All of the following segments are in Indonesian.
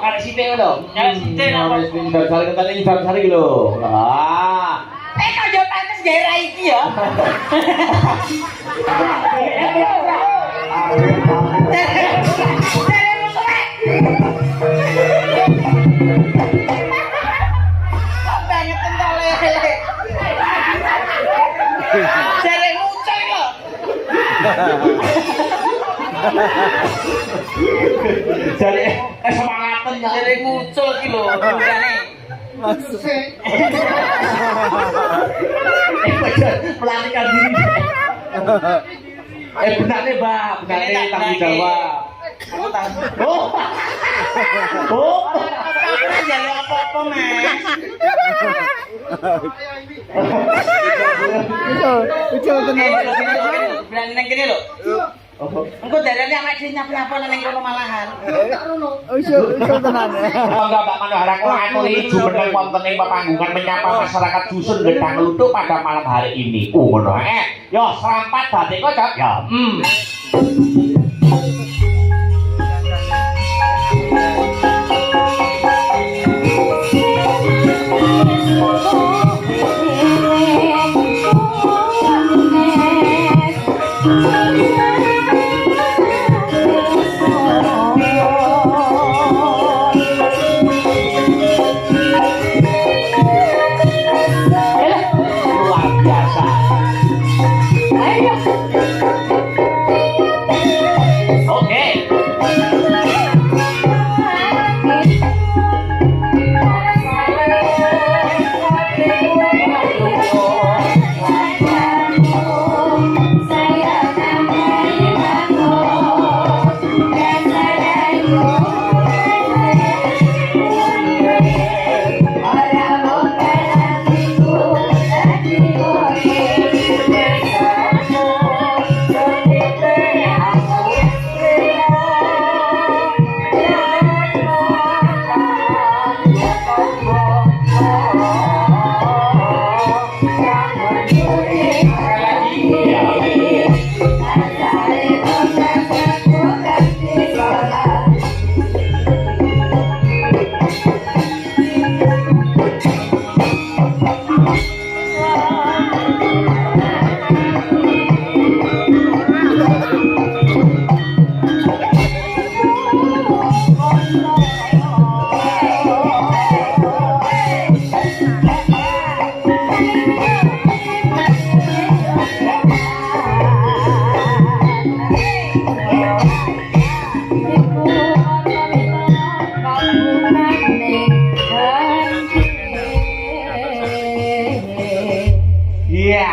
karek sithik ngono. Karek sithik napa? Wis pindah cari ketane nyidam cari iki lho. Ah. Kok yo pantes gawe iki ya. Banget pentole. Jare ngucul lho. Jare semangaten ya. Jare ngucul ki lho, makane. Pelarikan diri. Benarnya Mbak, benarnya tanggung jawab. Aku tanggung. Oh. Oh. Ora jare apa-apa, Mas. Ucul tenan. Berani nang kene lho. Engko darane awake dhewe nyapa-nyapa nang kono malahan. Ucul tenan. Monggo Mbak Manohara kula aturi jumeneng wonten ing pepanggungan menyapa masyarakat dusun Gedang Lutuk pada malam hari ini. Ngono yo serampat batik kok ya. Luar biasa. Oke. Iya,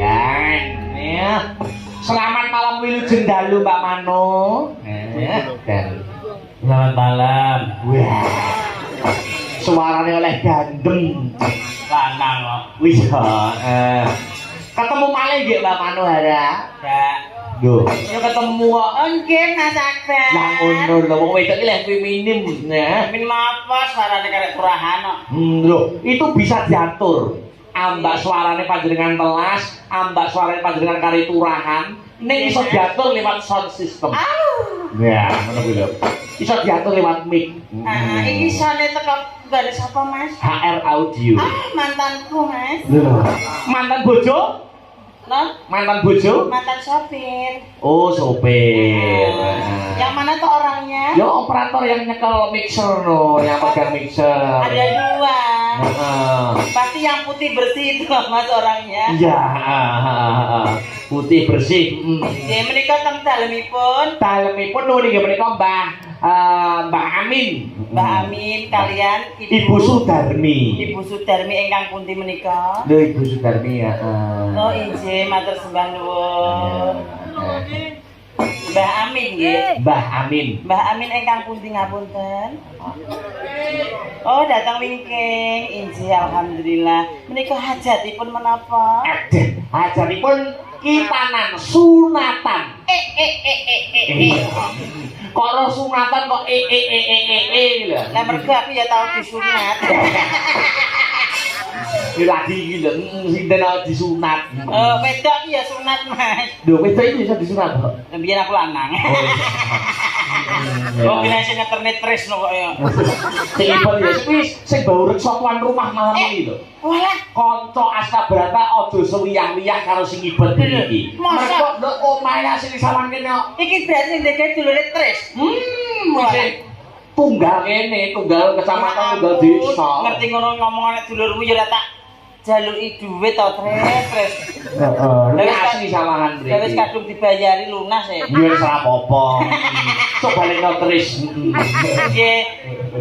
ya. Selamat malam Wilujeng Dalu Mbak Mano. Dan Selamat malam. wah. Suaranya oleh gandeng. Lanang kok. Wis ketemu malih nggih Mbak Manohara. Kak. Lho, Yo ketemu kok. Oh, nggih Mas Akbar. lah ngono lho wong wedok iki lek feminim ya. Min apa suarane karek turahan kok. Lho, itu bisa diatur. Ambak suarane panjenengan telas, ambak suarane panjenengan kari turahan, ning iso diatur lewat sound system. Ya, ngono kuwi lho. Iso diatur lewat mic. Iki sone teko gare sapa Mas? HR audio. Mantanku Mas. Lho, mantan bojo? Lah, Mantan bojo? mantan sopir. Oh, sopir. Yang mana tuh orangnya? Ya operator yang nyekel mixer no, yang pegang mixer. Ada dua. Heeh. Pasti yang putih bersih itu loh Mas orangnya. Iya, putih bersih. Ya menika teng dalemipun Dalemipun nuwun inggih menika Mbak Amin. Mbak Amin kalian Ibu Sudarmi. Ibu Sudarmi ingkang pundi menika? Lho Ibu Sudarmi ya. Oh injih matur sembah nuwun. Mbah Amin nggih. Mbah Amin. Mbah Amin ingkang pundi ngapunten? Oh datang wingking. Injih alhamdulillah. Menika hajatipun menapa? Aden, hajatipun kitanan sunatan. Kok ora sunatan kok lho. Lah mergo aku ya tau disunat. Iki lagi iki lho, sinten disunat. Wedok ya sunat Mas. Lho, wedok iki bisa disunat kok. Biyen aku lanang. Kok kene sing ngeterne tresno kok ya. Sing ibon ya wis sing bau reksa tuan rumah malam ini lho. Walah, Kanca Astabrata aja sewiyah-wiyah karo sing ibon iki. Masa? Mergo nduk omahe sing sawan kene kok. iki berarti sing dhewe dulure tres. Wis tunggal kene, tunggal kecamatan, tunggal desa. Ngerti ngono ngomong nek dulurmu ya ora tak jaluki dhuwit to tres. Heeh, nek asli sawangan Ya wis mriki. kadung dibayari lunas ya. Ya wis ora apa-apa. Sok balekno terus. Nggih,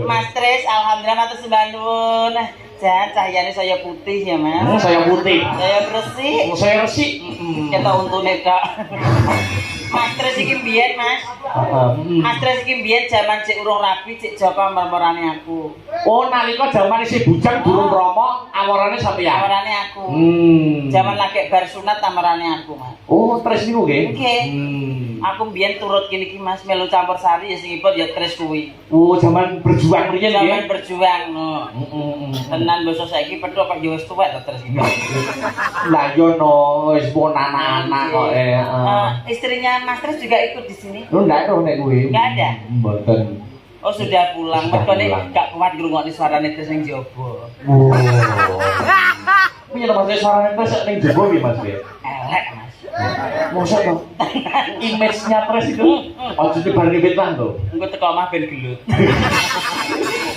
Mas Tris, alhamdulillah matur sembah nuwun. Jan cahyane saya putih ya, Mas. Saya putih. Saya bersih. Saya resik. Kita untune Kak. Mas Tris iki mbiyen, Mas. Mas Tris iki mbiyen jaman cek urung rapi, cek Joko mermorane aku. Oh, nalika jaman isih bujang durung rama, awarane sampeyan. Awarane aku. Jaman lagi bar sunat tamarane aku, Mas. Oh, terus niku nggih. Nggih. Aku mbiyen turut kene iki Mas melu campur sari ya sing ipot ya Tris kuwi. Oh, jaman berjuang riyen nggih. Jaman berjuang no. Tenan basa saiki petuk kok ya wis tuwek to Tris iki. Lah yo no, wis pun anak-anak kok Istrinya Mas Tris juga ikut di sini. Lu ndak ero nek kuwi. Nggak ada? Mboten. Oh sudah pulang. Sudah Mergone pulang. gak kuat ngrungokne suarane Tris ning jaba. Oh. Punya tempat suarane terus ning jebo iki Mas. Elek Mas. Mosok to. Image-nya terus itu aja dibareng wetan to. Engko teko omah ben gelut.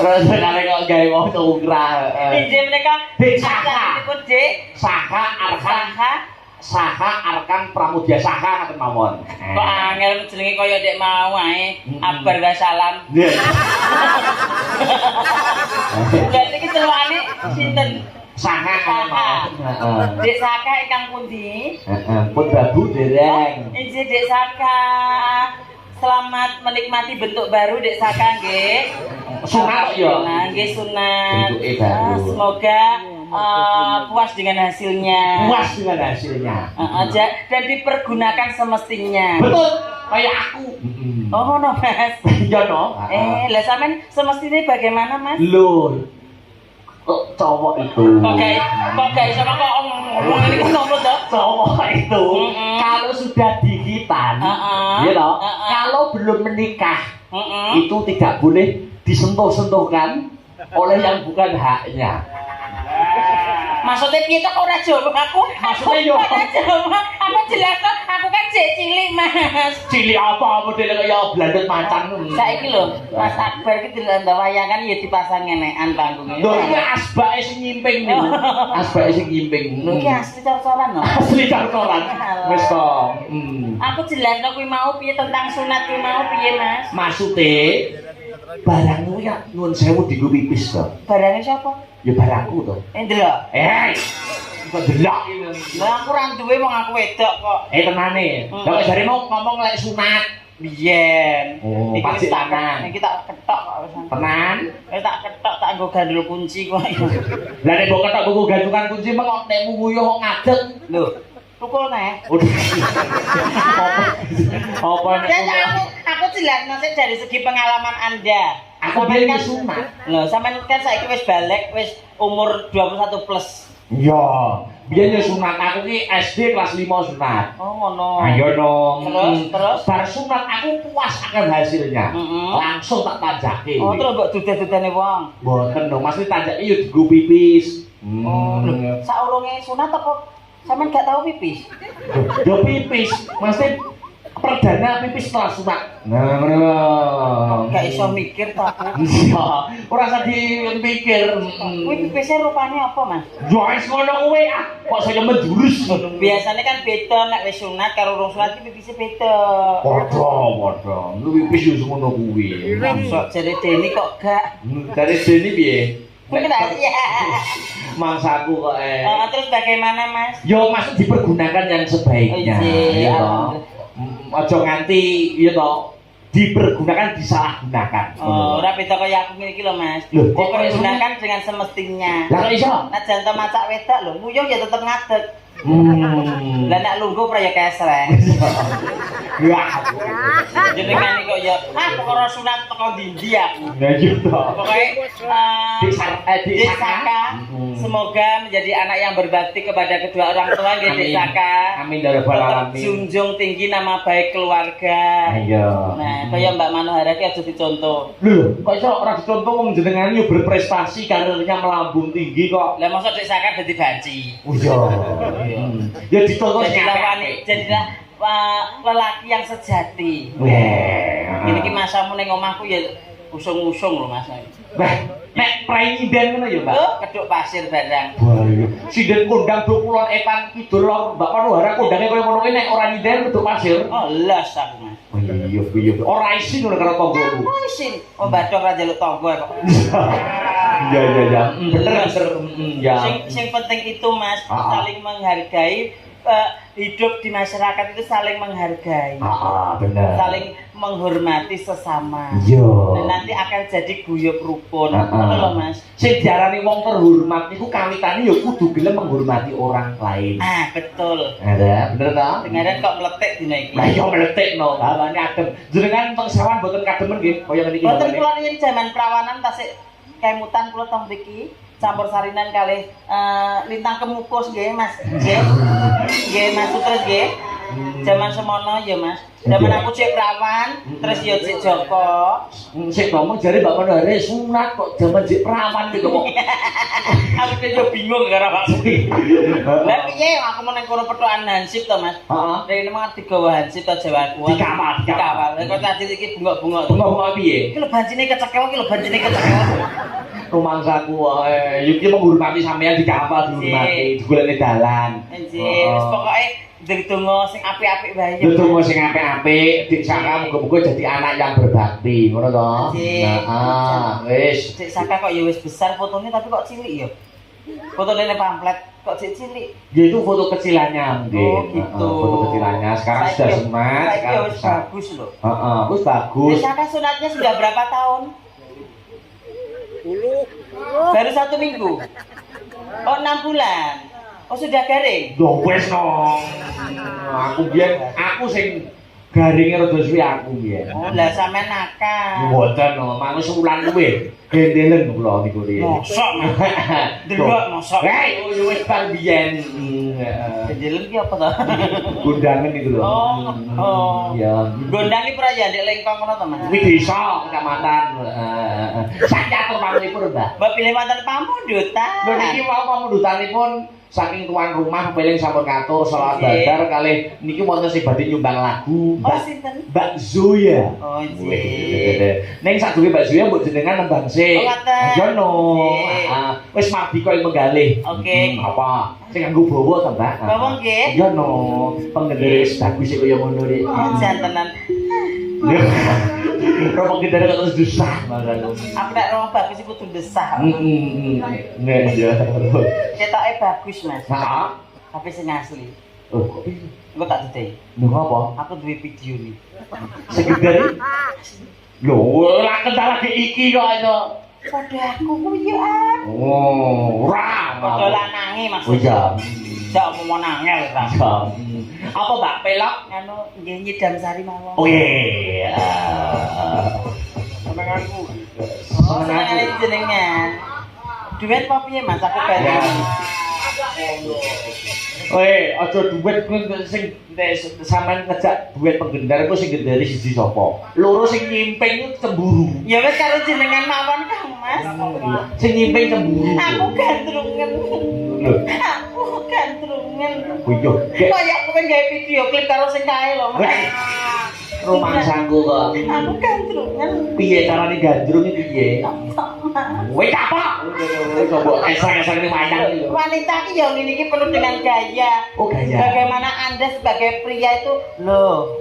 Rasane kok gawe wong tukra. Injih menika Dik Saka. Dipun Dik Saka Arkan Saha. Saha Arkan Pramudia Saka ngaten mawon. Kok angel jenenge kaya Dek mau ae. Abar wa salam. Nggih. Berarti iki celukane sinten? Saka Heeh. Dek Saka ingkang pundi? Heeh, pun babu dereng. Injih Dek Saka. Selamat menikmati bentuk baru Dek Saka nggih. Sunat ya. Nah, nggih sunat. Bentuke baru. Semoga puas dengan hasilnya. Puas dengan hasilnya. Aja dan dipergunakan semestinya. Betul, kayak aku. Oh, ngono Mas. Iya no. Lah sampean semestinya bagaimana, Mas? Lur. Kok cowok itu? Kok gak iso kok ngomong ini kok ngono to? Cowok itu kalau sudah dihitan, ya toh, kalau belum menikah itu tidak boleh disentuh-sentuhkan oleh yang bukan haknya. Maksudnya piye to kok ora jawab aku? Maksudnya yo. Ora jawab. Aku jelas kok aku kan jek cilik, Mas. Cilik apa model kaya blandut macan. Saiki lho, Mas Akbar iki delok wayangan ya dipasang ngenekan panggungnya. Lho iki asbake sing nyimping niku. Asbake sing nyimping. Lho iki asli cor-coran lho. Asli kartoran. Wis to. Aku jelasno kuwi mau piye tentang sunat kuwi mau piye, Mas? Maksude barang kuwi ya nuwun sewu dienggo pipis to. Barangnya siapa? Ya barangku to. Ndelok. Kok delok iki. Lah aku ora duwe wong aku wedok kok. Tenane. Lah kok jare mau ngomong lek sunat. Biyen. Oh, Iki pasti tak tangan. Iki tak ketok kok wis. Tenan. Tak ketok tak nggo gandul kunci kok. Lah nek mbok ketok buku gantungan kunci meng kok nek nguyuh kok ngadeg. Lho, tukul neh. Apa nek Ya aku jelasno sik dari segi pengalaman Anda. aku Sampeyan biyen sunat. Lho, sampean kan saiki wis balik, wis umur 21 plus. Iya, biyen yo sunat aku ki SD kelas 5 sunat. Oh, ngono. Ayo dong. Terus? Bar sunat aku puas akan hasilnya. Langsung tak tanjake. Oh, terus mbok dudah-dudane wong. Mboten dong, mesti tanjake yo dienggo pipis. Oh, lho, saurunge sunat apa sampean gak tahu pipis? Yo pipis, mesti perdana pipis setelah sunat. Nah, ngono lho. Gak iso mikir to aku. Iya, ora usah dipikir. Kuwi pipisnya rupanya apa, Mas? Yo wis ngono kuwi ah, kok saya menjurus. Biasanya kan beda nek wis sunat karo urung sunat iki pipisnya beda. Padha. Lu pipis yo ngono kuwi. Sok jare Deni kok gak. Dari sini piye? Mungkin ya. Mangsaku kok Terus bagaimana, Mas? Yo masuk dipergunakan yang sebaiknya. Iya. Aja nganti ya toh dipergunakan disalahgunakan. Ora beda kaya aku ngene iki lho, Mas. Loh, kok Dipergunakan dengan semestinya. Lah kok iso? Nah, jantan macak wedok lho, nguyuh ya tetep ngadeg. Lah nek lungguh pra ya kesreh. Wah. Jenengan iki kok ya perkara sunat teko ndi aku. Lah yo toh. Pokoke Di Saka. Saka Semoga menjadi anak yang berbakti kepada kedua orang tua nggih Dek Saka. Amin ya rabbal Tetap alamin. junjung tinggi nama baik keluarga. Ayo. Nah, kaya Mbak Manohara ki aja dicontoh. Lho, kok iso ora dicontoh wong jenengan yo berprestasi, karirnya melambung tinggi kok. Lah mosok Dek Saka dadi banci. Oh iya. Ya dicontoh sing Jadilah apik. wanita, jadilah lelaki yang sejati. Weh. Ini ki masamu ning omahku ya usung-usung lho Mas. Bah, nek prai nyinden ngono ya, Mbak. Oh, keduk pasir barang. Wah, iya. Sinden kondang do kulon etan kidul lor Mbak Manohara kondange koyo ngono nek ora nyinden kudu pasir. Oh, las aku Mas. Oh iya. Ora isin ngono karo tanggoku. Oh, isin. Oh, badok ra njaluk tangga kok. Iya. Bener. Ya. Sing penting itu Mas, Ah. saling menghargai hidup di masyarakat itu saling menghargai. Bener. Saling menghormati sesama. Iya. Dan nanti akan jadi guyub rukun. Ah. Ngono lho Mas. Sing diarani wong terhormat niku kawitane ya kudu gelem menghormati orang lain. Ah, betul. Ada, bener ta? Dengaran kok meletek dina iki. Lah iya meletikno, bawane adem. Jenengan teng sawan boten kademen nggih, kaya niki. Boten kula yen jaman prawanan tasik kemutan kula teng mriki campur sarinan kalih lintang kemukus nggih Mas. Nggih Mas terus nggih. Jaman semono ya Mas. Jaman aku cek prawan, terus ya cek Joko. Sik ngomong jare Mbak Manohara sunat kok jaman jek prawan gitu kok. Aku yo bingung karo awakmu. Lah piye aku meneng kono pethokan hansip to Mas. Heeh. Rene mah digawa hansip to Jawaku. Dikawal. Lah kok tadi iki bungok-bungok. Ngomong piye? Iki lho bancine kecekel, iki lho bancine kecekel. Rumangsaku wae. Iki menghormati sampean dikawal dihormati, digoleki dalan. Anjir, wis pokoke ndedonga sing apik-apik wae. Ndedonga sing apik-apik, Dik Saka muga-muga jadi anak yang berbakti, ngono to? Wis. Dik Saka kok ya wis besar fotonya tapi kok cilik ya. Fotone ning pamflet kok cilik. Ya itu foto kecilannya, nggih. Oh, gitu. Foto kecilannya. Sekarang sudah smart, Saiki sekarang wis besar. bagus loh. Heeh, wis bagus. Dik Saka sunatnya sudah berapa tahun? 10. Baru 1 minggu. Oh, 6 bulan. Oh, sudah garing. Yo wis no. Aku biyen aku sing garinge rada suwi aku biyen. Oh, lah sampean nakal. Mboten no, manus wulan kuwi. Gendelen kula niku riyen. Mosok, Mas. Delok mosok. Hei, yo wis bar biyen. Penjelen ki apa to? Gundangan iku lho. Oh. Ya. Gondang iki pra ya ndek lengkong ngono to, Mas. Kuwi desa kecamatan. Sak catur manungipun, Mbak. Mbak pilih mantan pamundutan. Lho niki mau pamundutanipun saking tuan rumah peling sampun katur salat badar kalih niki wonten sing badhe nyumbang lagu Oh, sinten? Mbak Zoya. Oh, nggih. Ning sadurunge Mbak Zoya mbok jenengan nembang sik. Oh, ngoten. Ya no. Nggih. Wis mardika ing menggalih. Oke. Apa? Sing nganggo bawa to, Mbak? Bawa nggih. Ya no. Pengendara bagus sik kaya ngono rek. Oh, jantenan. Romo kita ada terus desah makanya. Aku nek romo bagus iku kudu desah. Nggak ya. Ketoke bagus, Mas. Nah, Tapi sing asli. oh, Engko tak didei. nunggu apa? Aku duwe video nih. Sekedar. Loh, lah kendala lagi iki kok itu. Padha aku kuwi ya. Oh, ora. Padha lanange Oh maksudnya. iya. Jak omong nangel ta. Apa Mbak pelok? Anu nggih nyidam sari mawon. Oh iya. Senenganku. Oh, senengane jenengan. Duit apa piye Mas? Aku bayar. Weh, aja duit sing sampean ngejak duit penggendar iku sing gendari siji sapa? Loro sing nyimping iku cemburu. Ya wis karo jenengan mawon Kang Mas. Sing nyimping cemburu. Aku gandrungen. Lho, Aku gandrungen. kuyo. Kayak kowe gawe video klip karo sing kae lho Mas. Rumangsaku kok. Aku gandrungen. Piye carane gandrung iki piye? Weh apa? Coba esang-esang ini wayang iki lho. Wanita ki ya ngene iki penuh dengan gaya. Oh, gaya. Bagaimana Anda sebagai pria itu loh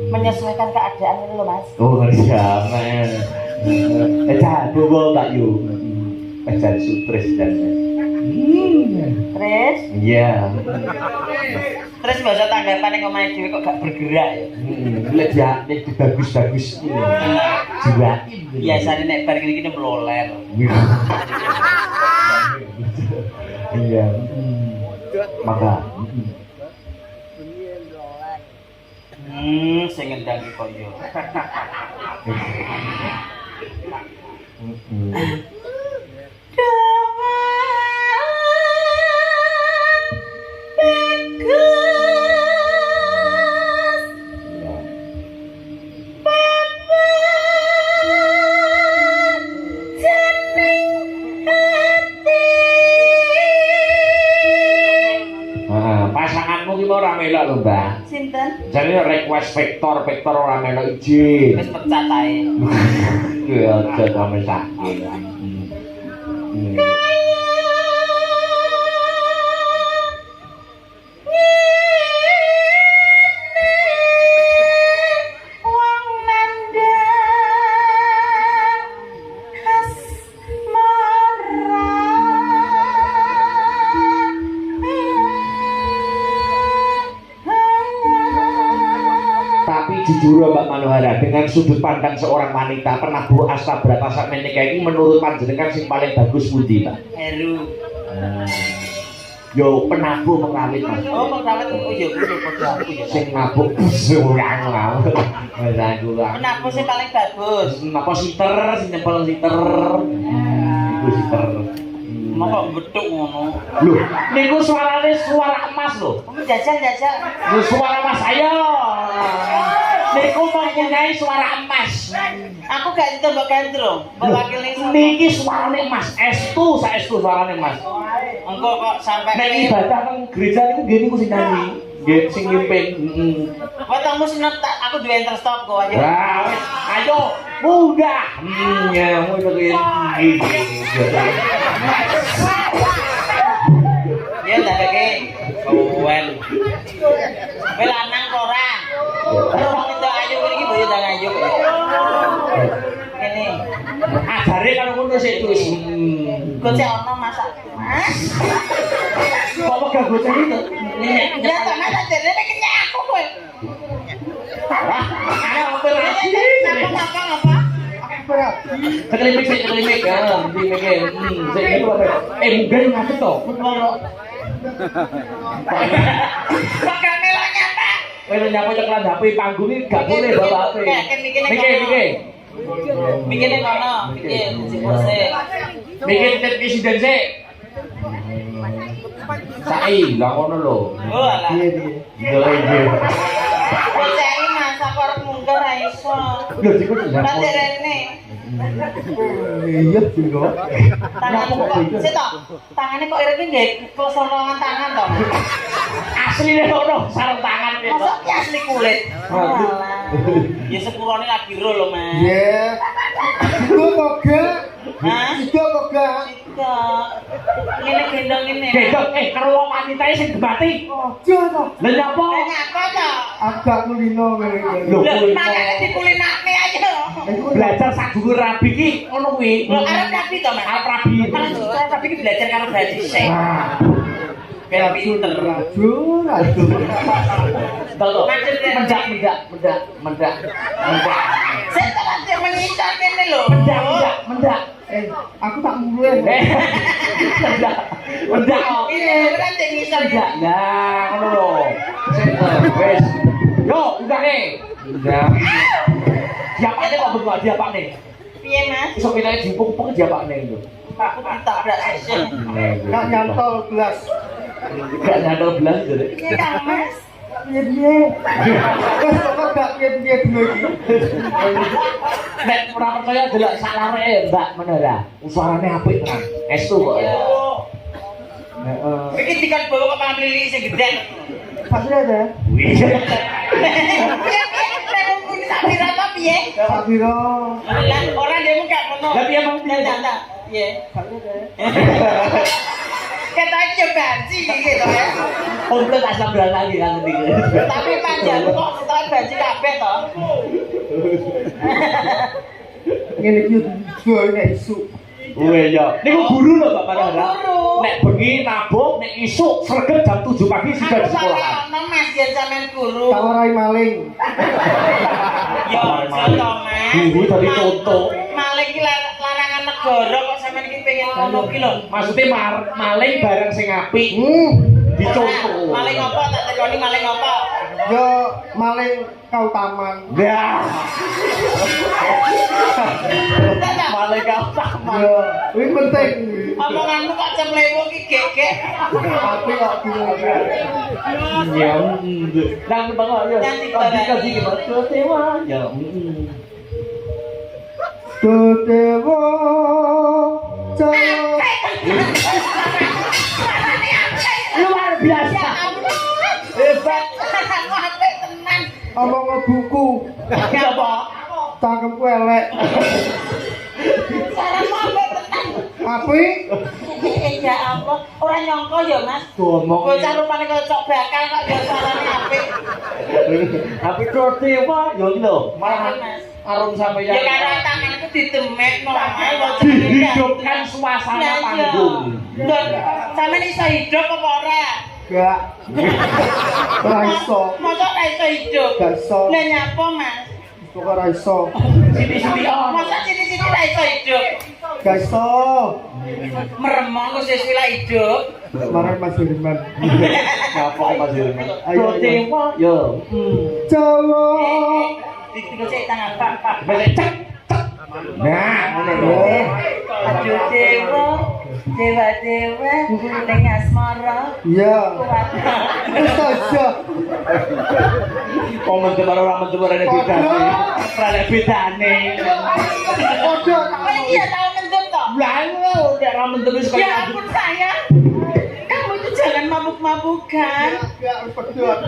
menyesuaikan keadaan itu loh Mas. Oh, iya, men. Bawa Mbak Yu. Jadi surprise dan. Terus Iya. terus bahasa tanggapan yang omahe dhewe kok gak bergerak ya. Lihat ya, nek bagus-bagus. Jiwa. Biasane nek bar iki mloler. Iya. Maka. Sing ngendang iki koyo. Sinten? Jadi request Vektor ora melok izin. Wis pecat ae. Ya aja sampe sakit. Jujur Mbak Manohara, dengan sudut pandang seorang wanita penabuh Astabrata sak menika iki menurut panjenengan sing paling bagus pundi, Pak? Heru. Yo penabuh pengawit Mas. Oh, pengawit. Oh iya, kudu padha aku ya. Sing nabuk surang lah. Wis aku lah. Penabuh sing paling bagus. Napa siter, sing nyempel siter. Iku siter. Mau kok beduk ngono. Lho, niku suarane suara emas lho. Jajal. Lho suara emas ayo. Niku mempunyai suara emas. Aku gak itu mbak ganti loh. Mewakili Niki suarane emas. Estu saestu suarane emas. Engko kok sampai Nek ibadah nang gereja niku nggih niku sing nyanyi. Nggih sing mimpin. Wetengmu seneng aku duwe interstop kok aja. Wah, wis ayo munggah. Ya, ngono kuwi. Ya ndak keke. Kawan. Kowe lanang kok ora? Wong itu ayu iki boyo ndang ayu kok. Kene. Ajare kalau ngono sik terus. Gocek ono masak. Mas. Kok wegah gocek itu? Ya ta masak dene kenyek aku kowe. Wah, ana operasi. Apa? Kelimik sik kelimik ya, ndi meke. Sik itu apa? Munggah ngadeg to. Pakai melanya apa? Kowe nyapa ceklan HP panggung iki gak boleh bawa HP. Mikir. Mikirnya kono, mikir sih. Mikir titik presiden sik. Sai, lah ngono lho. Oh alah. Iya. Cek Mas, aku arep munggah ra iso. Lho dikut Nanti rene. Iya juga. Tangan kok sik to. Tangane kok irene nggih kelosongan tangan to. Asline ngono, sarung tangan iki. Masa ki asli kulit. Alah. Ya sepurone lagi ro lho, Mas. Nggih. Iku kok gak? Hah? Iku kok gak? Tidak. Ngene gendong ngene. Gedok karo wong wanitae sing gebati. Ojo to. Lah nyapa? Ngapa to? Agak kulino ngene. Lho, Lho, makane dikulinake aja. belajar sak guru rabi ki ngono kuwi. Lho arep rapi to, Mas? Arep rabi. Malah rapi ki belajar karo Bradi sik. Nah, Ben pinter. Rajur. Tolong. Maksudnya Mendak. Saya telah mengincar kene lho. Mendak. Aku tak mulai. Mendak. Ini beneran cek ngisor Mendak. Nah, ngono lho. Wes. Yo, udah nih. Udah. Diapakne kok bengok diapakne? Piye, Mas? Iso penake dipung-pung diapakne lho. Aku ditabrak sesuk. Gak nyantol gelas. Gak nyantol belas jadi. Piye, Kang Mas? Piye-piye. Wes kok gak piye-piye dino iki. Nek ora percaya delok sak lareke Mbak Menara. Suarane apik tenan. Estu kok. Heeh. Iki dikan bawa kok pangan lili sing gedhe. Pasti ada. Wih. Piye, nek mung sak pira ta piye? Pak Biro. Lah, ora dhewe gak ngono. Lah piye mau piye? Tanda. Piye? Pasti ada. Kata iki yo banci iki to ya. Komplit asam berat lagi kan iki. Tapi panjang kok setelah banci kabeh to. Ngene iki yo nek isu. Wih ya. Niku guru lho Mbak Menara. Guru. Nek bengi nabung, nek isuk sregep jam 7 pagi sudah di sekolah. Aku Mas yen sampean guru. Tawarai maling. Yo, contoh Mas. Guru tadi contoh. Maling ki larangan negara kok sampean iki pengen ngono ki lho. Maksudnya maling barang sing apik dicontoh. Maling apa tak tekoni maling apa? Yo maling kau taman. Ya. Maling kau taman. Yo, ini penting. Omonganmu kok cemlewu ki gegek. Tapi kok dino. Ya. Nang bangga ya. Nanti barani. Kasih gimana? Dewa. Ya. Dewa Jaya. Luar biasa. Hebat. omong buku. Apa? Cangkemku elek. Saran apa tenan? Apik? Ya Allah, ora nyangka ya, Mas. Ngomong. Bocah rupane kaya cok bakal kok ya sarane apik. Tapi kok dewa yo iki lho, malah Mas. arum sampeyan. Ya karo tanganku didemek normal lho. Dihidupkan suasana panggung. Lho, sampeyan iso hidup apa ora? Gak. Ora iso. Mosok ora iso hidup. Gak iso. Lah nyapa, Mas? Kok ora iso. Sini-sini Mosok sini-sini ora iso hidup. Gak iso. Meremong kok sesuk ora hidup. Kemarin Mas Firman. Ngapa Mas Firman? Ayo, Kok dewa yo. Jawa. Ditinggal cek tangan. Balik cek. Nah, ngono lho. Aduh dewa, dewa ning asmara. Iya. Kuat. Wis aja. Kok mentemar ora mentemar ana bedane. Ora ana bedane. Ojo. Kok iki ya tau mendem kok? Lah udah ora mentemar sekali. Ya ampun sayang. Kamu itu jangan mabuk-mabukan. Gak pedot.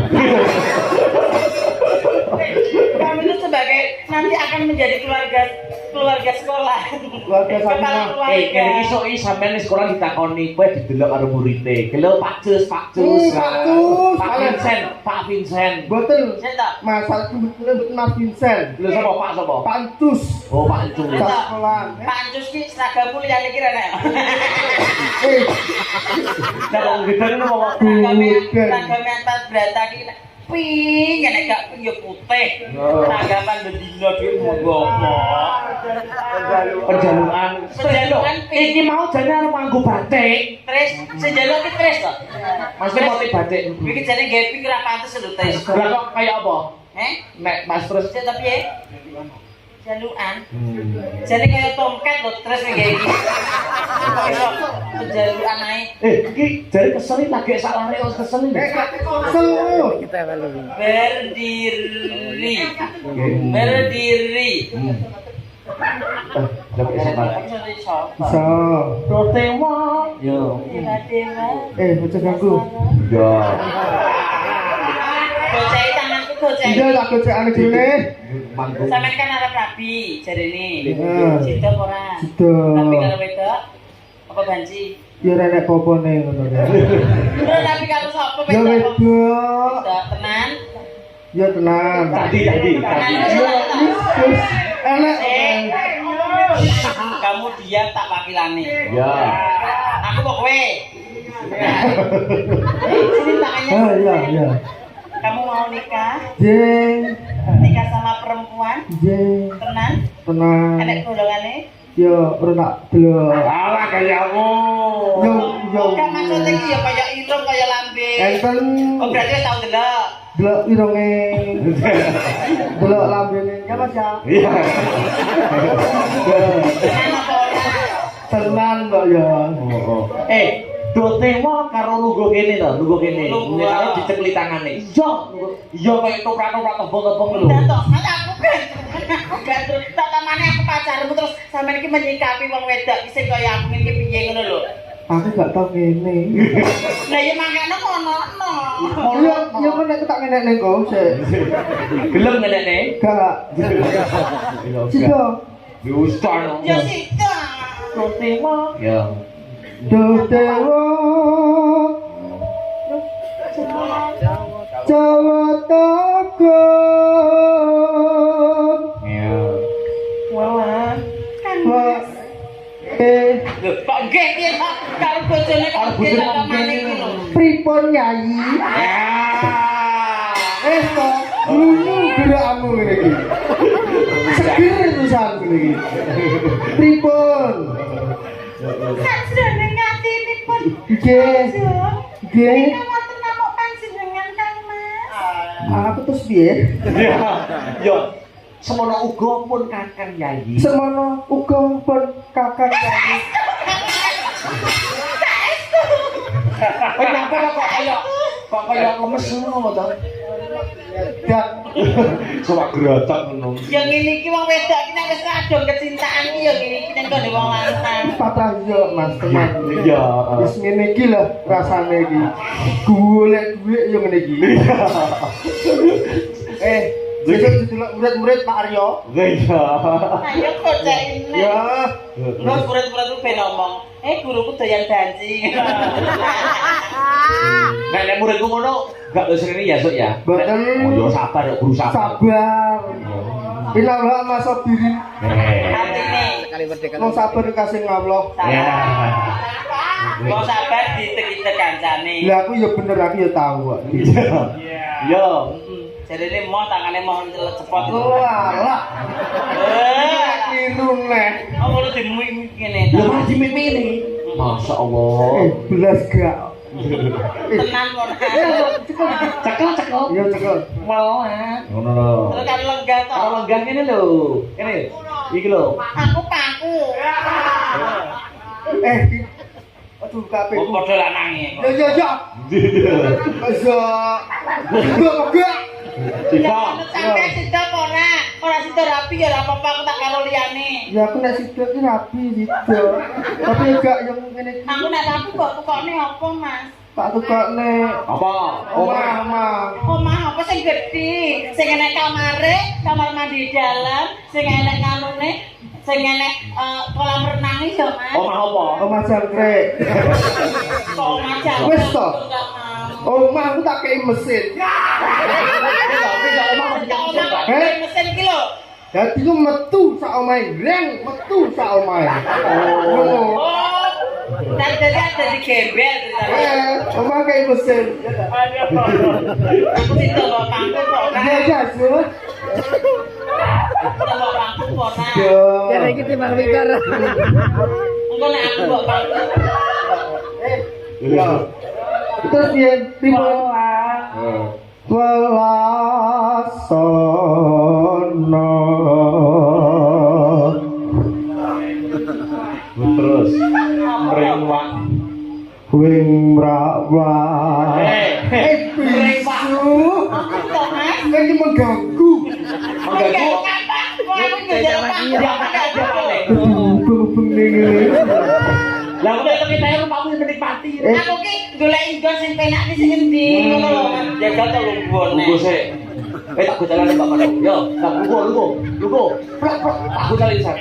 Kamu itu sebagai nanti akan menjadi keluarga sekolah. Keluarga Kepala sama. keluarga. Kene iso sampeyan di sekolah ditakoni kowe didelok karo muridé. Gelo Pak Jus, Pak Jus. Pak Jus. Pak Vincent, Pak Vincent. Boten. Saya tak. Masal kebetulan Mas Vincent. Lho sapa Pak sapa? Pak Antus. Oh, Pak Jus. Iya. Sekolah. Pak Anjus ki seragammu liyane ki rene. Eh, Lah kok gedene apa? Seragame antar berata ki pink nek gak pink ya putih. Seragaman bendina ki monggo. Perjaluan. Perjaluan Iki mau jane arep nganggo batik. Terus sejaluk ki terus to. Mesti motif batik. Iki jane gawe pink ra pantes lho tes. Lah kok kaya apa? Nek Mas terus Cek tapi ya. Jalukan. Jane kaya tongkat lho terus nggawe iki. Jalukan ae. iki jare kesel lagi sak lare wis kesel. seluruh. Berdiri. Berdiri. Dapat kesempatan. Bisa. Protewa. Yo. Dewa. Bocah ganggu. Ya. Gocai tanganku gocai. Iya tak gocekan gini. Manggung. Sampeyan kan arep rabi jarene. Heeh. Cinta ora? Cinta. Tapi kalau wedok apa banci? Ya renek popone ngono ya. Ora tapi kalau sapa Ya wedok? wedok. Wedok tenan. Ya tenang. Tadi. Wis elek. Kamu diam tak wakilane. Ya. Aku kok kowe. Sini tangannya. Ah iya. Kamu mau nikah? Jeng. Nikah sama perempuan? Jeng. Tenan? Tenang. Enek golongane? Ya ora tak delok. Alah kayamu. Yo. Kan maksudnya iki ya kaya irung kaya lambe. Enten Oh berarti wis tau delok. delok irunge. Delok lambene. Ya Mas ya. Iya. Tenan apa ora? Tenan kok ya. Dotewa karo lungguh kene to, lungguh kene. Lungguh. Karo dicekli tangane. Iya kaya toprak-toprak tebel-tebel lho. Udah toh, kan aku kan terus tak tamane aku pacarmu terus sampean iki menyikapi wong wedok iki sing kaya aku iki piye ngono lho. Aku gak tau ngene. Lah ya mangkane ngono. Ya kan aku tak ngene ning kok sik. Gelem ngenekne. Gak. Sida. Diustan. Ya sida. Dotewa. Ya. Duh dewa. Jawa takon. Ya. Wah. Kan Lho, kok nggih piye kok karo bojone kok nggih kok pamane iki lho. pripun Nyai? Ya. To, gerakmu ngene iki. Seger tulisan ngene iki. Pripun? Sajroning ngatinipun. Nggih. Nggih. Nika wonten namung panjenengan Kang Mas. Aku terus piye? Ya. Yo. Semono uga pun Kakang Yayi. Semono uga pun Kakang Nyai. Kenapa kok kaya lemes ngono to? Gak. Coba geratak ngono. Ya ngene iki wong wedok iki nek wis kadung kecintaan iki ya ngene iki ning gone wong lanang. Patrah yo Mas teman. Iya. Wis ngene iki lho rasane iki. Golek duit yo ngene iki. Sesuk didelok murid-murid Pak Aryo. Iya. Ayo kocakin. Ya. Terus murid-murid itu ben ngomong, guruku doyan banci. Nek muridku ngono, gak wis rene ya, Sok ya. Mboten. Oh, yo sabar yo guru sabar. Sabar. Ilaha masabirin. Artine Wong sabar kasih Allah. Ya. Kok sabar ditek-itek kancane. Lah aku ya bener aku ya tahu kok. Yo. Jarene moh tangane moh ncelet cepot. Walah. Keliru neh. Oh, ngono dimui ngene. Lho malah dimimpi ini. Masya Allah. Belas gak. Tenan kok. Cekel. Ya cekel. Malah. Ngono lho. Terus kan lenggah to. Kalau lenggah ini lho. Ini. Iki lho. Aku paku. Aduh kabeh. Oh, padha lanange. Ya. Masa. Gak. Tiga. Sampai sida apa ora? Ora sida rapi ya ora apa-apa aku tak karo liyane. Ya aku nek sido iki rapi sido. Tapi gak yang ngene iki. Aku nek rapi kok tukokne apa, Mas? Tak tukokne Apa? omah. Omah apa sing gedhi? Sing enek kamare, kamar mandi dalam, sing enek kanune, sing enek kolam renang iso, Mas. Omah apa? Omah jangkrik. Kok omah jalan. Wis to. Omah aku tak kei mesin. Mesin iki lho. Dadi ku metu sak omahe, reng metu sak omahe. Oh. Oh. Dadi ada di gembel ceritane. Omah kei mesin. Aku sing bawa pangku kok ora. Ya, Sus. Bawa pangku kok ora. Ya. Iki timbang mikir. Engko nek aku bawa pangku. Ya. Terus piye? Pripun? Welasana. Terus. Ringwak. Wing rawa. Ringwak. Kok Mas? Ini mengganggu. Mengganggu. Lah udah tapi saya rupamu menikmati. Aku ki golek inggon sing penak iki sing endi ngono lho. Jagal to lunggone. Tunggu sih. Tak gocalan Mbak Mano. Yo, tak lugu. Tak gocalin sak.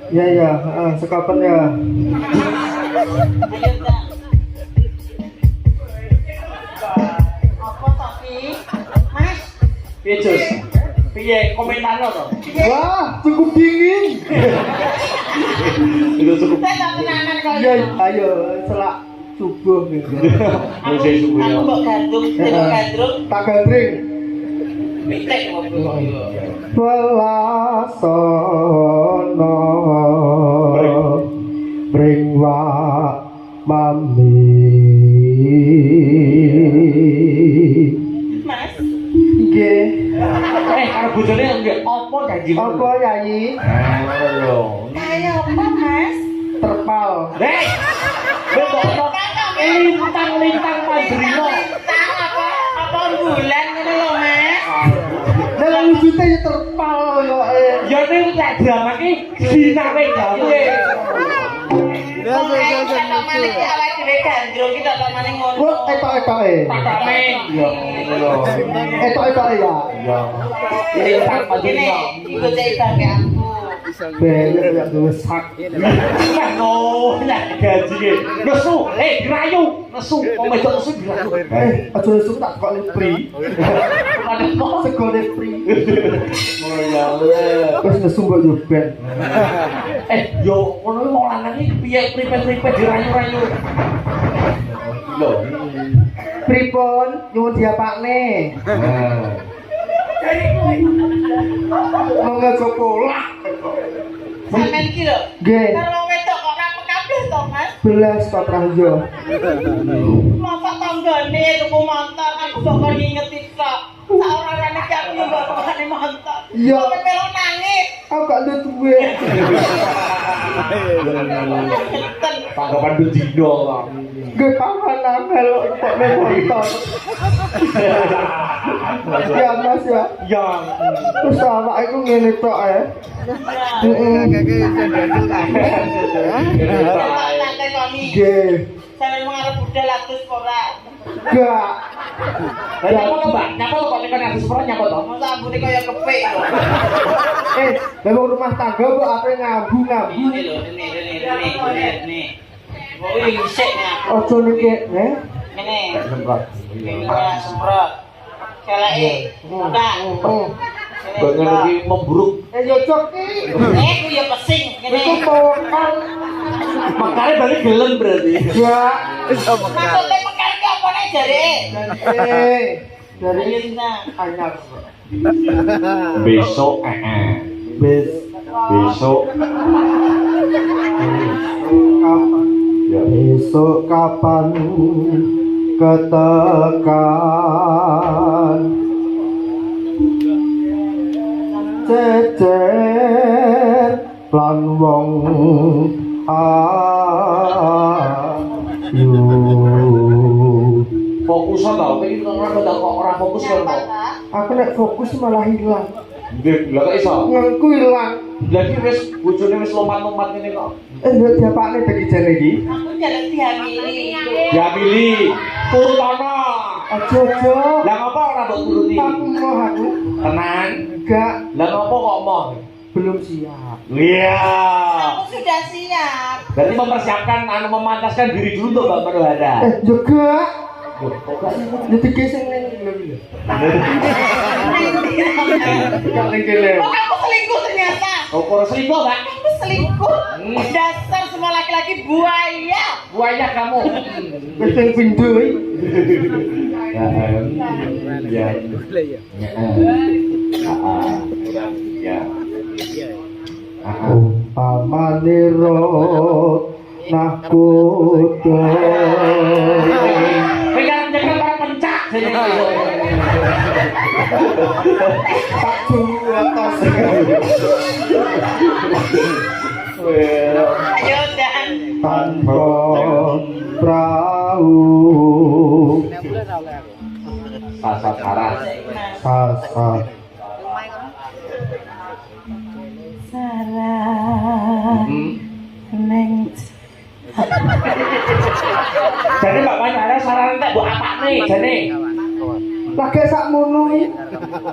Ya, sekapan ya. Ayo ta. Apa tapi? Mas, Piye, Jus? Piye komentarno to? Wah, cukup dingin. Itu cukup. saya tak tenanan kok. Ya, ayo selak subuh gitu. Aku Aku kok gandum, gandrung, Tak gandring. pitik ngobrol. Welasana bringwa mami. Mas, Nggih. karo bojone nggih apa janji? Apa Yayi? Lho. kayak apa Mas? Terpal. Hei. Lintang Madrino. Lintang apa bulan ngono lho Mas. Lah wujudnya ya terpal kok. Ya ning lek drama ki sinawe gawe. Tak maning ki awake dhewe gandrung ki tak maning ngono. Kok etok-etoke? Tatamen. Ya ngono. Etok-etoke ya. Ya. Lintang Ini Madrino. iku cek bangke aku. Bener ya dosak. Wah, no, nek gaji ki. Nesu, grayu, nesu. Wong wedok nesu grayu. Aja nesu tak kok free. Segone free. Oh ya Allah. Wis nesu mbok yo ben. Yo ngono wong lanang iki piye pripet-pripet dirayu-rayu. Lho. Pripun nyuwun diapakne? Monggo sekolah. Sampeyan iki lho. Nggih. Karo wedok kok ora kabeh to Mas. Belas Pak Prajo. Masa tanggane tuku motor aku kok ngingeti tok. Saorane iki aku yo mbok tukane motor. Iya. Kok melu nangis. Aku gak ada duwe. Tanggapan bedino kok. Nggih paman amel kok nek motor. Ya Mas ya. Ya. Terus awak iku ngene tok Heeh. Santai kami. Nggih. Sampeyan mengarep budal atus ora. Gak. Nyapa to, Mbak? Nyapa to kok nek nang sepuro nyapa to? Masa ambune kaya kepik lho. Memang rumah tangga kok apa ngabu. Ini lho, ini. Oh, ini isik nih. Ojo niki, Ini. Semprot. Ini ya semprot. Keleke. Udah. Mbak ngerti memburuk. Yo cok ki. Ku ya pesing ngene. Iku pokan. Makanya balik gelem berarti. Ya. Maksudnya mekar ki apa nek jare? Dari Lintang. anyar. Besok besok Ya. Besok kapan ketekan cecer lan wong ayu fokus to, iki kok ora fokus kok. aku nek fokus malah hilang Nggih, lha kok iso? ngangku hilang Lah iki wis bojone wis lompat-lompat ngene kok. lho diapakne bagi jane iki Aku jalan dihamili. Ya pilih turut ana. aja Lah ngopo ora mbok turuti? aku mau aku Tenang. enggak Lah ngopo kok mau? belum siap Iya. Aku sudah siap. Berarti mempersiapkan memantaskan diri dulu tuh Mbak Manuhara. juga Loh, kok gak sih? jadi geseng neng lho gak neng kene Oh, kamu selingkuh ternyata. Kok ora selingkuh, Mbak? Kamu selingkuh. Dasar semua laki-laki buaya. Buaya kamu. wis teng pindho Ya. Ya. Ya. umpamane rot nah kudu Pegang jangan para pencak. tak tunggu atas Ayo dan. tanpa perahu Sasat sarat. sasat Sarah neng. Jadi Mbak Manuhara saran entek mbok apane jane? lagi sak mono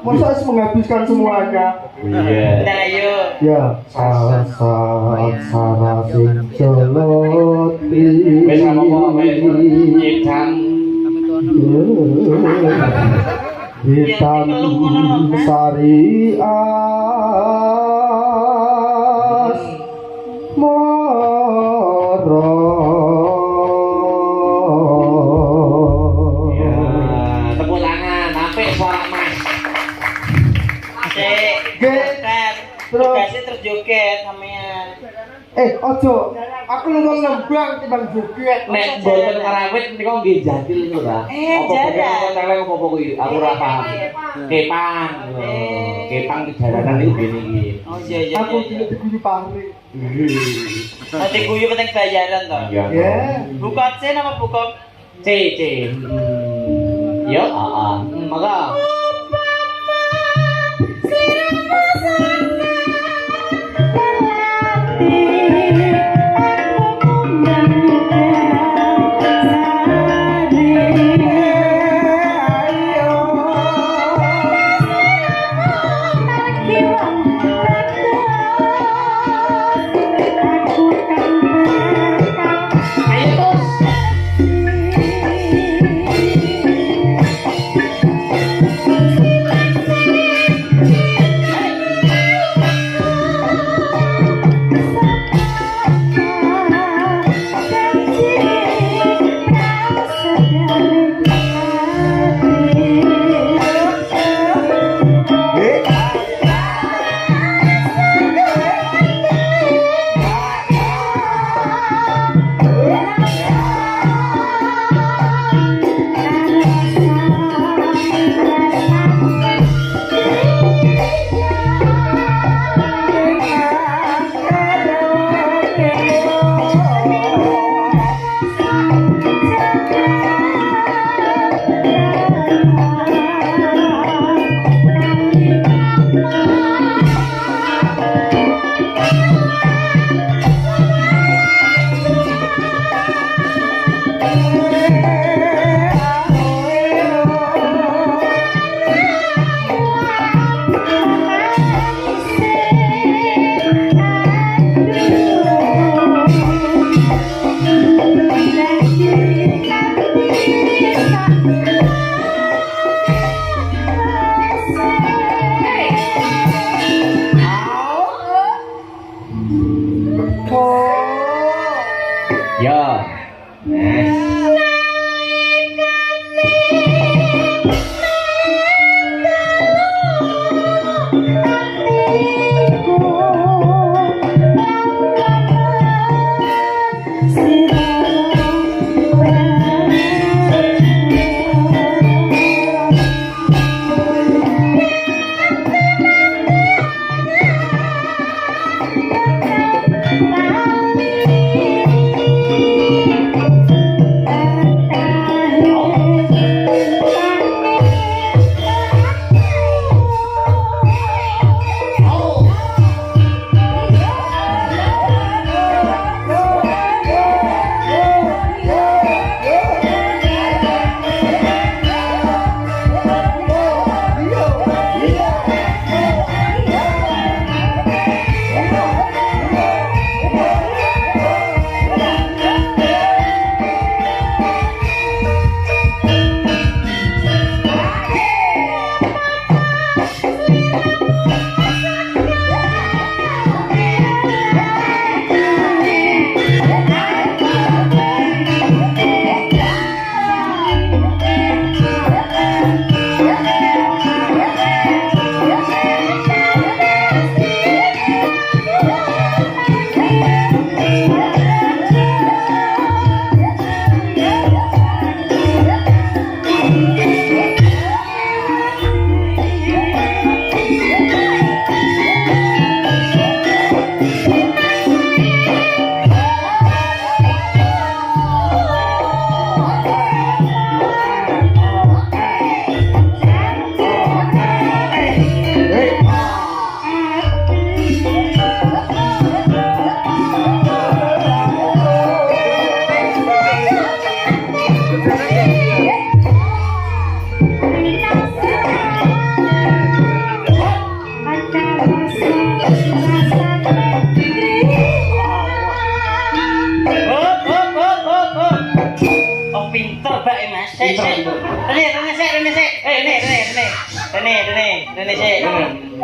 masa harus menghabiskan semuanya Iya. Nah, ayo. ya sasat sarat sing celoti Wis apa wis nyidang. hitam sarias moro Ya, tepuk tangan, apik suara Mas. Cek. Ge. Kan. Terus. Tugasnya terjoget sampean. ojo aku ngomong nembang timbang joget Nek mboten karawit nika nggih jadil niku ta. jaran. Teleng apa kuwi? Aku ora paham. Kepang. Kepang di jaranan niku ngene iki. Oh iya iya. aku iya. tidak diguru pamri Nanti guyu penting bayaran toh. Iya. ya Buka C nama buka. C. Yo, maka ayo terus.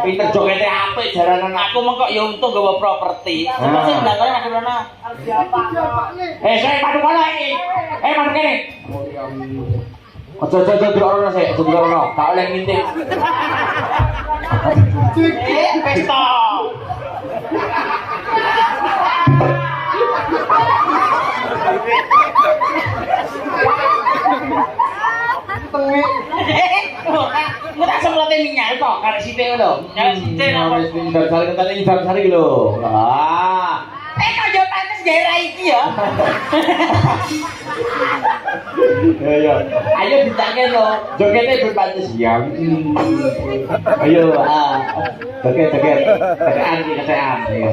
Pinter jogete apik jaranan Aku mengkok ya untung gawa properti. Terus sing belakangnya masih rono. Saya padu kono iki. Padu kene. Ojo diorono sik, ojo diorono. Tak oleh ngintip. Pesta. Engko tak semlote minyak kok karek sithik lho. Karek sithik napa? Wis pindah sari ketane iki sari lho. Ah. Kok yo pantes gawe iki ya. Ya. Ayo ditake lho. Jogete ben pantes ya. Ayo, joget. Tekan iki kesean. Ayo.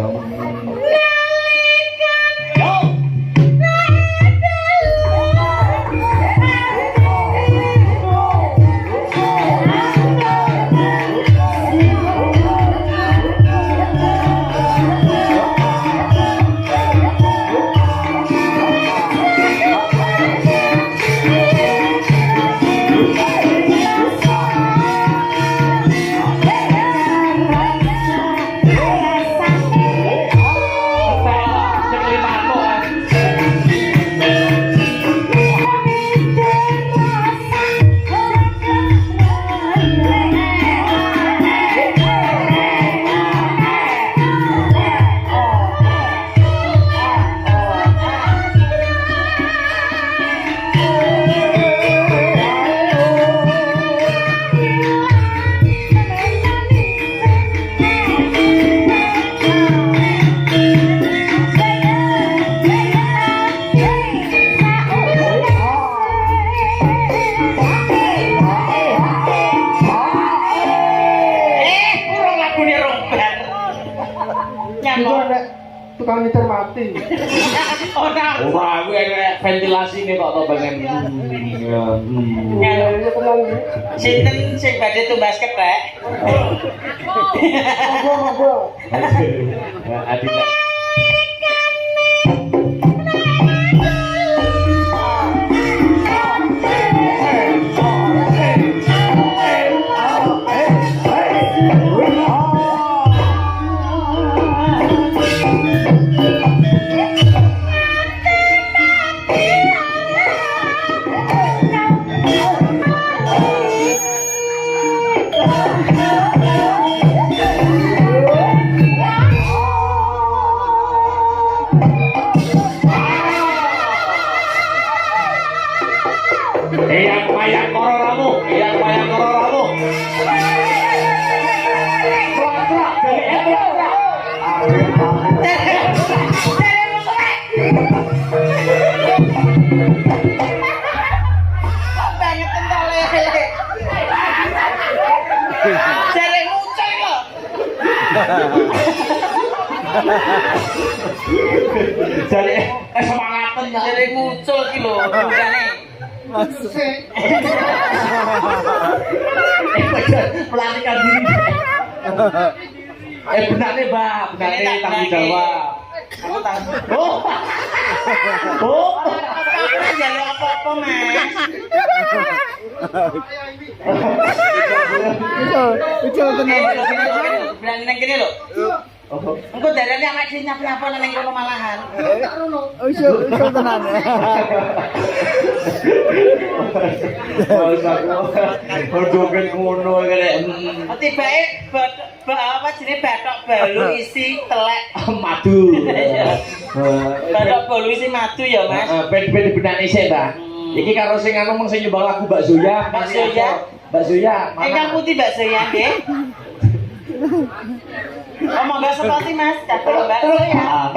Tukang nyetir mati. Ora. Ora kuwi ventilasi nih kok to pengen. Ya tenang iki. Sinten sing badhe tumbas kethek? Monggo. Adina. Jadi semangaten ya. Jadi muncul ki lho, bukannya. Pelatihan diri. Benar nih, Mbak. Benar nih tanggung jawab. Aku tahu. Oh. Oh. Aku jalur apa-apa, Mas. Itu tenang. Berani nang kene lho. Engko darane awake dhewe nyapa-nyapa nang kono malahan. Iso tenang. Berdogen ngono kene. Tibake apa jenenge bathok balu isi telek Madu. bathok balu isi madu ya, Mas. Ben benane sik, Mbak. Iki karo sing anu mung sing nyumbang lagu Mbak Zoya. Mbak Zoya? Mbak Zoya. Ingkang putih bakso ya, nggih. Oh, monggo sekali, Mas. Catur bakso ya.